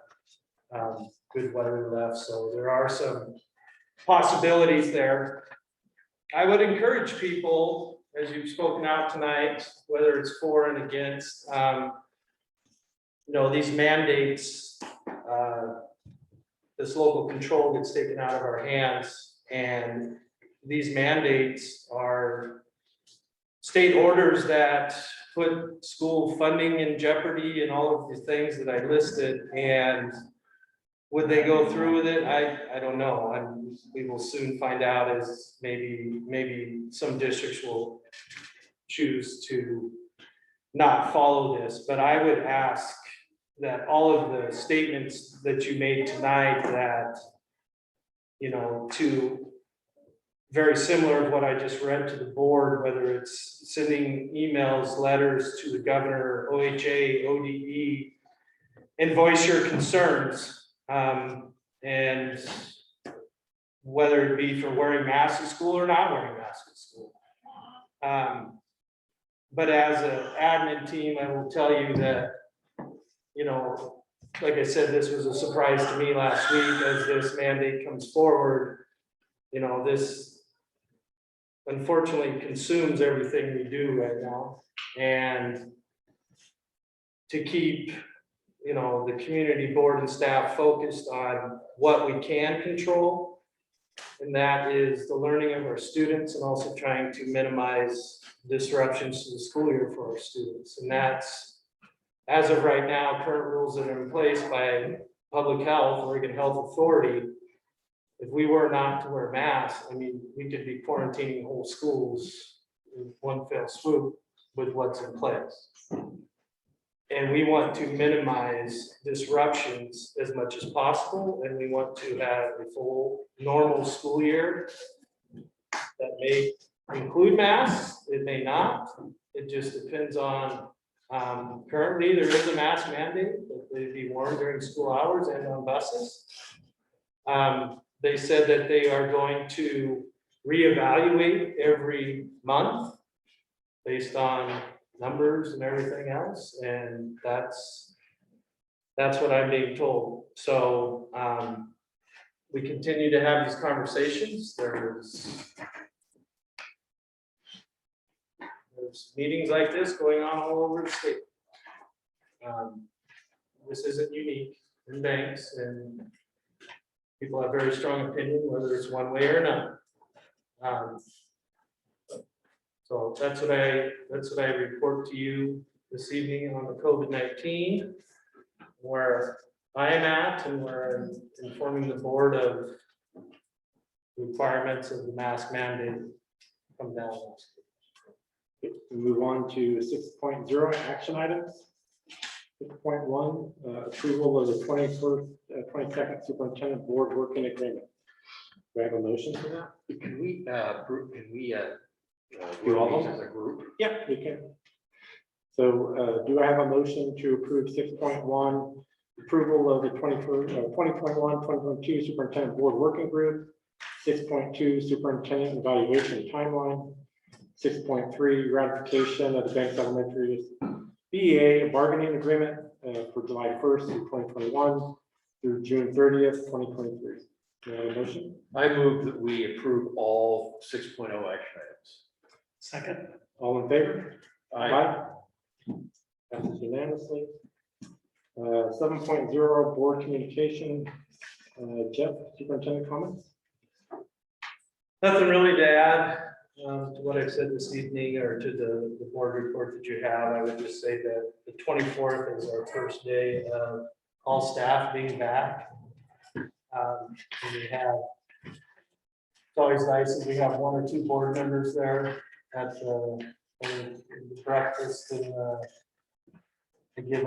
good weather left, so there are some possibilities there. I would encourage people, as you've spoken out tonight, whether it's for and against, these mandates, this local control gets taken out of our hands, and these mandates are state orders that put school funding in jeopardy and all of the things that I listed. And would they go through with it? I don't know. We will soon find out, as maybe some districts will choose to not follow this. But I would ask that all of the statements that you made tonight, that, to very similar to what I just read to the board, whether it's sending emails, letters to the governor, OHA, ODE, and voice your concerns. And whether it be for wearing masks in school or not wearing masks in school. But as an admin team, I will tell you that, like I said, this was a surprise to me last week as this mandate comes forward. This unfortunately consumes everything we do right now. And to keep the community board and staff focused on what we can control. And that is the learning of our students, and also trying to minimize disruptions to the school year for our students. And that's, as of right now, current rules that are in place by Public Health, Oregon Health Authority. If we were not to wear masks, we could be quarantining whole schools in one fell swoop with what's in place. And we want to minimize disruptions as much as possible, and we want to have a full normal school year that may include masks, it may not. It just depends on, currently there is a mask mandate that they be worn during school hours and on buses. They said that they are going to reevaluate every month based on numbers and everything else, and that's what I'm being told. So we continue to have these conversations. There's meetings like this going on all over the state. This isn't unique in banks, and people have very strong opinion whether it's one way or another. So that's what I report to you this evening on the COVID-19, where I am at, and where I'm informing the board of requirements of the mask mandate come down. We move on to 6.0 action items. 6.1, approval of the 22nd superintendent board working agreement. Do I have a motion for that? Can we, Do all of these as a group? Yeah, you can. So do I have a motion to approve 6.1, approval of the 2021-2022 superintendent board working group, 6.2 superintendent evaluation timeline, 6.3 ratification of the Banks Elementary BEA bargaining agreement for July 1st through 2021 through June 30th, 2023. Do I have a motion? I move that we approve all 6.0 action items. Second. All in favor? Aye. Passes unanimously. 7.0 board communication. Jeff, superintendent comments? Nothing really to add to what I've said this evening or to the board report that you have. I would just say that the 24th is our first day of all staff being back. And we have, it's always nice that we have one or two board members there at the breakfast and to give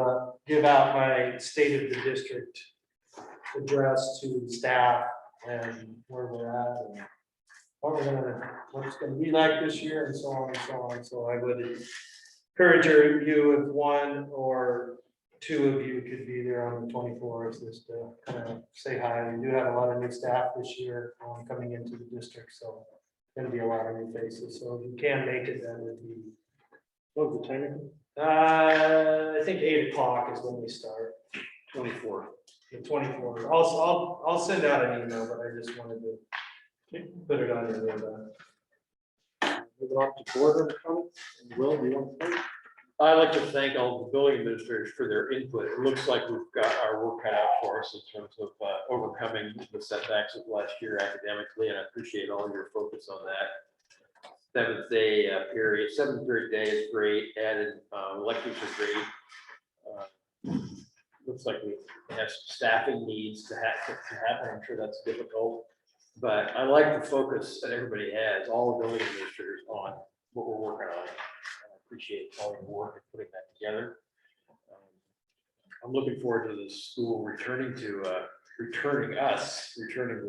out my state of the district address to staff and where we're at and what it's gonna be like this year and so on and so on. So I would encourage you if one or two of you could be there on the 24th, just to kind of say hi. We do have a lot of new staff this year coming into the district, so gonna be a lot of new faces. So if you can make it, that would be. What was the timing? I think 8 o'clock is when we start. 24th. The 24th. I'll send out an email, but I just wanted to put it on your radar. Moving on to board member comments. Will, do you want to start? I'd like to thank all the building administrators for their input. It looks like we've got our work cut out for us in terms of overcoming the setbacks of last year academically, and I appreciate all your focus on that. 7th day period, 7th period day is great, added electives are great. Looks like we have some staffing needs to happen. I'm sure that's difficult, but I like the focus that everybody has, all the building administrators, on what we're working on. Appreciate all your work in putting that together. I'm looking forward to the school returning the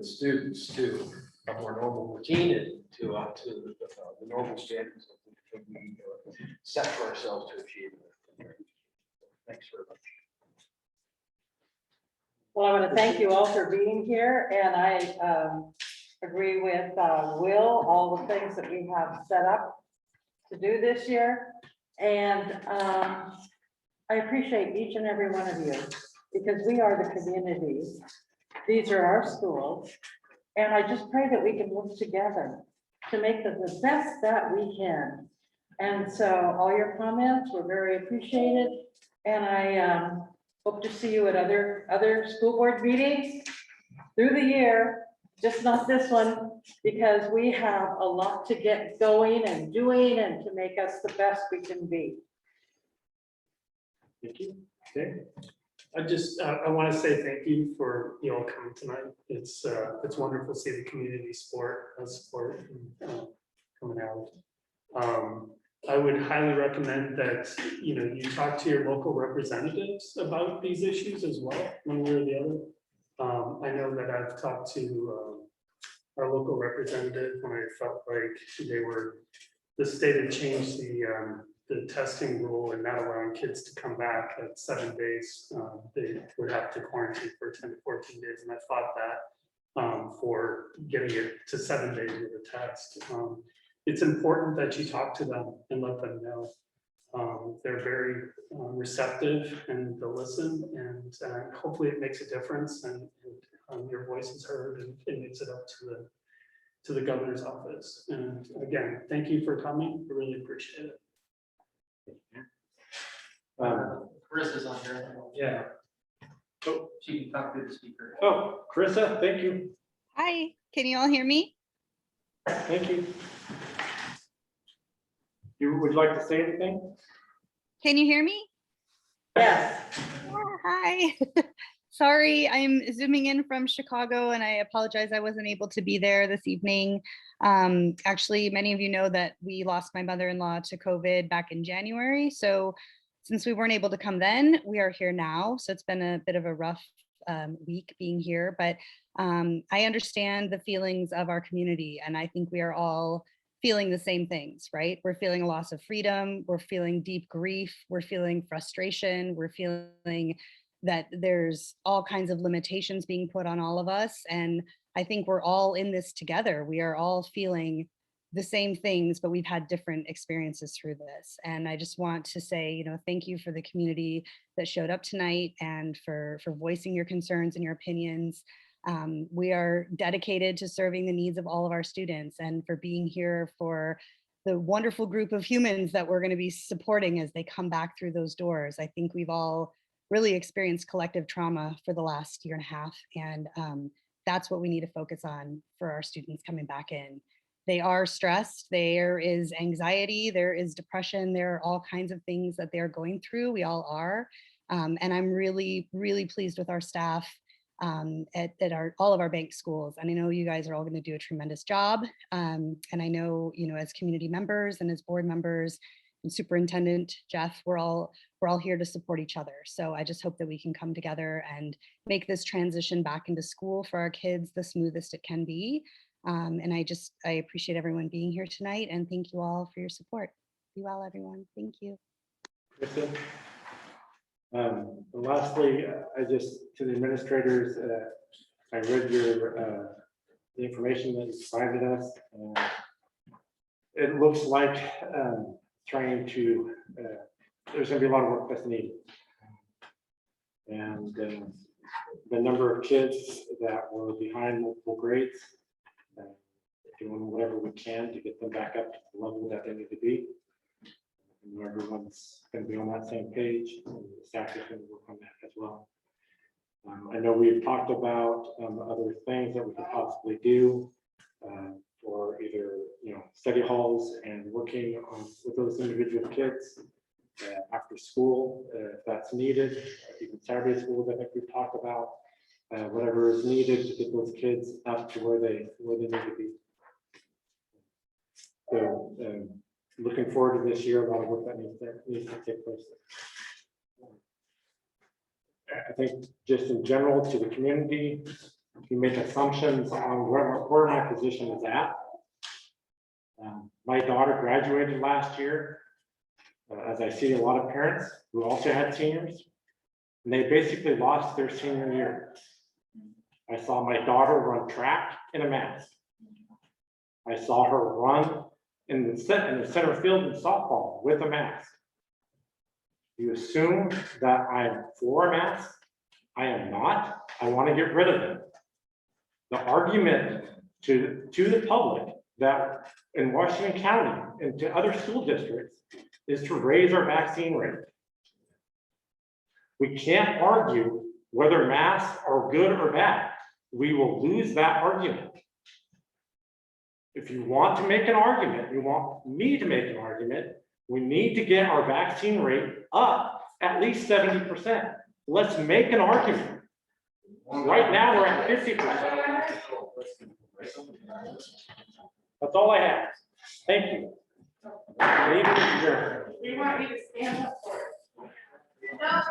students to a more normal routine and to the normal standards that we set for ourselves to achieve. Thanks very much. Well, I want to thank you all for being here, and I agree with Will, all the things that we have set up to do this year. And I appreciate each and every one of you, because we are the community. These are our schools. And I just pray that we can work together to make them the best that we can. And so all your comments were very appreciated. And I hope to see you at other school board meetings through the year. Just not this one, because we have a lot to get going and doing and to make us the best we can be. Thank you. Okay. I want to say thank you for you all coming tonight. It's wonderful to see the community support coming out. I would highly recommend that you talk to your local representatives about these issues as well, one way or the other. I know that I've talked to our local representative when I felt like the state had changed the testing rule and not allowing kids to come back at 7 days. They would have to quarantine for 10 to 14 days, and I fought that for getting it to 7 days with a test. It's important that you talk to them and let them know. They're very receptive and they'll listen, and hopefully it makes a difference and your voice is heard and it makes it up to the governor's office. And again, thank you for coming. I really appreciate it. Chris is on here. Yeah. Oh, She can talk to the speaker. oh, Carissa, thank you. Hi, can you all hear me? Thank you. Would you like to say anything? Can you hear me? Yes. Hi. Sorry, I'm zooming in from Chicago and I apologize I wasn't able to be there this evening. Actually, many of you know that we lost my mother-in-law to COVID back in January. So since we weren't able to come then, we are here now. So it's been a bit of a rough week being here, but I understand the feelings of our community, and I think we are all feeling the same things, right? We're feeling a loss of freedom, we're feeling deep grief, we're feeling frustration, we're feeling that there's all kinds of limitations being put on all of us. And I think we're all in this together. We are all feeling the same things, but we've had different experiences through this. And I just want to say, you know, thank you for the community that showed up tonight and for voicing your concerns and your opinions. We are dedicated to serving the needs of all of our students and for being here for the wonderful group of humans that we're going to be supporting as they come back through those doors. I think we've all really experienced collective trauma for the last year and a half, and that's what we need to focus on for our students coming back in. They are stressed, there is anxiety, there is depression, there are all kinds of things that they're going through. We all are. And I'm really, really pleased with our staff at all of our bank schools. And I know you guys are all going to do a tremendous job. And I know, you know, as community members and as board members and Superintendent Jeff, we're all here to support each other. So I just hope that we can come together and make this transition back into school for our kids the smoothest it can be. And I appreciate everyone being here tonight, and thank you all for your support. Be well, everyone. Thank you. Kristen. Lastly, to the administrators, I read the information that you provided us. It looks like there's going to be a lot of work that's needed. And the number of kids that were behind multiple grades, doing whatever we can to get them back up to the level that they need to be. And everyone's going to be on that same page, and the staff is going to work on that as well. I know we've talked about other things that we could possibly do for either, you know, study halls and working with those individual kids after school, if that's needed, even Saturday schools, I think we've talked about. Whatever is needed to get those kids up to where they need to be. So looking forward to this year, a lot of work that needs to take place. I think just in general to the community, you make assumptions on where my position is at. My daughter graduated last year, as I see a lot of parents who also had seniors, and they basically lost their senior year. I saw my daughter run track in a mask. I saw her run in the center field in softball with a mask. You assume that I'm for a mask. I am not. I want to get rid of them. The argument to the public that in Washington County and to other school districts is to raise our vaccine rate. We can't argue whether masks are good or bad. We will lose that argument. If you want to make an argument, you want me to make an argument, we need to get our vaccine rate up at least 70%. Let's make an argument. Right now, we're at 50%. That's all I have. Thank you. Meeting is adjourned. We want you to stand up for it. No,